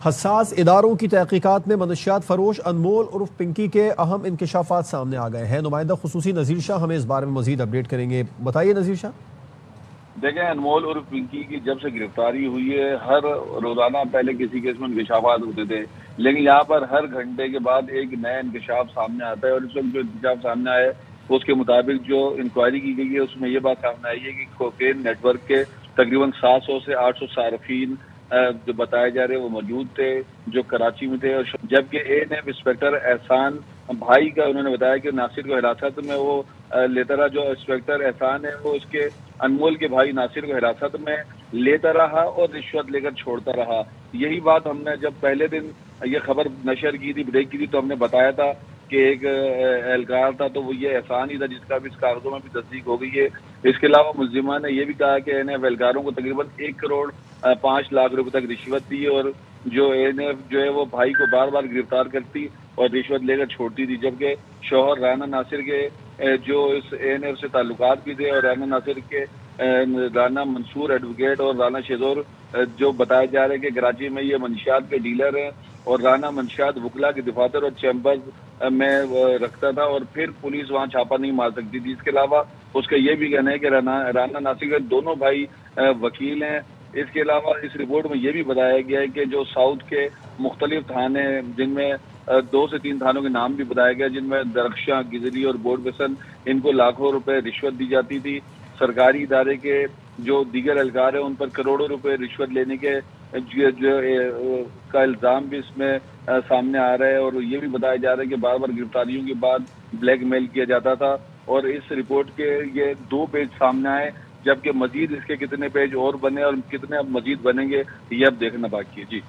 हसास इदारों की तहकीकात में मनशियात फरोश अनमोल उर्फ पिंकी के अहम इंकशाफात सामने आ गए हैं। नुमाइंदा खुसूसी नज़ीर शाह हमें इस बारे में मजीद अपडेट करेंगे। बताइए नज़ीर शाह। देखें, अनमोल उर्फ पिंकी की जब से गिरफ्तारी हुई है, हर रोजाना पहले किसी केस में इंकशाफात होते थे, लेकिन यहाँ पर हर घंटे के बाद एक नया इंकशाफ सामने आता है। और इस वक्त जो इंकशाफ सामने आया है उसके मुताबिक जो इंक्वायरी की गई है उसमें ये बात सामने आई है कि कोकेन नेटवर्क के तकरीबन 700 से 800 सार्फिन जो बताए जा रहे हैं वो मौजूद थे, जो कराची में थे। और जबकि एएनएफ इंस्पेक्टर एहसान भाई का उन्होंने बताया कि नासिर को हिरासत में वो लेता रहा। जो इंस्पेक्टर एहसान है वो उसके अनमोल के भाई नासिर को हिरासत में लेता रहा और रिश्वत लेकर छोड़ता रहा। यही बात हमने जब पहले दिन ये खबर नशर की थी, ब्रेक की थी, तो हमने बताया था कि एक एहलकार था, तो वो ये एहसान ही था जिसका भी इस कागजों में भी तस्दीक हो गई है। इसके अलावा मुलजिमा ने यह भी कहा कि एएनएफ एहलकारों को तकरीबन 1 करोड़ 5 लाख रुपए तक रिश्वत दी और जो एएनएफ जो है वो भाई को बार बार गिरफ्तार करती और रिश्वत लेकर छोड़ती थी। जबकि शौहर राना नासिर के जो इस एएनएफ से ताल्लुकात भी थे और राना नासिर के राना मंसूर एडवोकेट और राना शेजोर जो बताया जा रहे हैं कि कराची में ये मंशियात के डीलर हैं और राना मंशियात वकला के दफातर और चैम्बर्स में रखता था और फिर पुलिस वहाँ छापा नहीं मार सकती थी। इसके अलावा उसका ये भी कहना है कि राना नासिर के दोनों भाई वकील हैं। इसके अलावा इस रिपोर्ट में ये भी बताया गया है कि जो साउथ के मुख्तलिफ थाने, जिनमें 2 से 3 थानों के नाम भी बताया गया, जिनमें दरख्शां, गिजरी और बोर्ड बेसन, इनको लाखों रुपए रिश्वत दी जाती थी। सरकारी इदारे के जो दीगर एहलकार है उन पर करोड़ों रुपए रिश्वत लेने के का इल्ज़ाम भी इसमें सामने आ रहा है। और ये भी बताया जा रहा है कि बार बार गिरफ्तारियों के बाद ब्लैकमेल किया जाता था। और इस रिपोर्ट के ये 2 पेज सामने आए, जबकि मजीद इसके कितने पेज और बने और कितने अब मजीद बनेंगे ये अब देखना बाकी है। जी।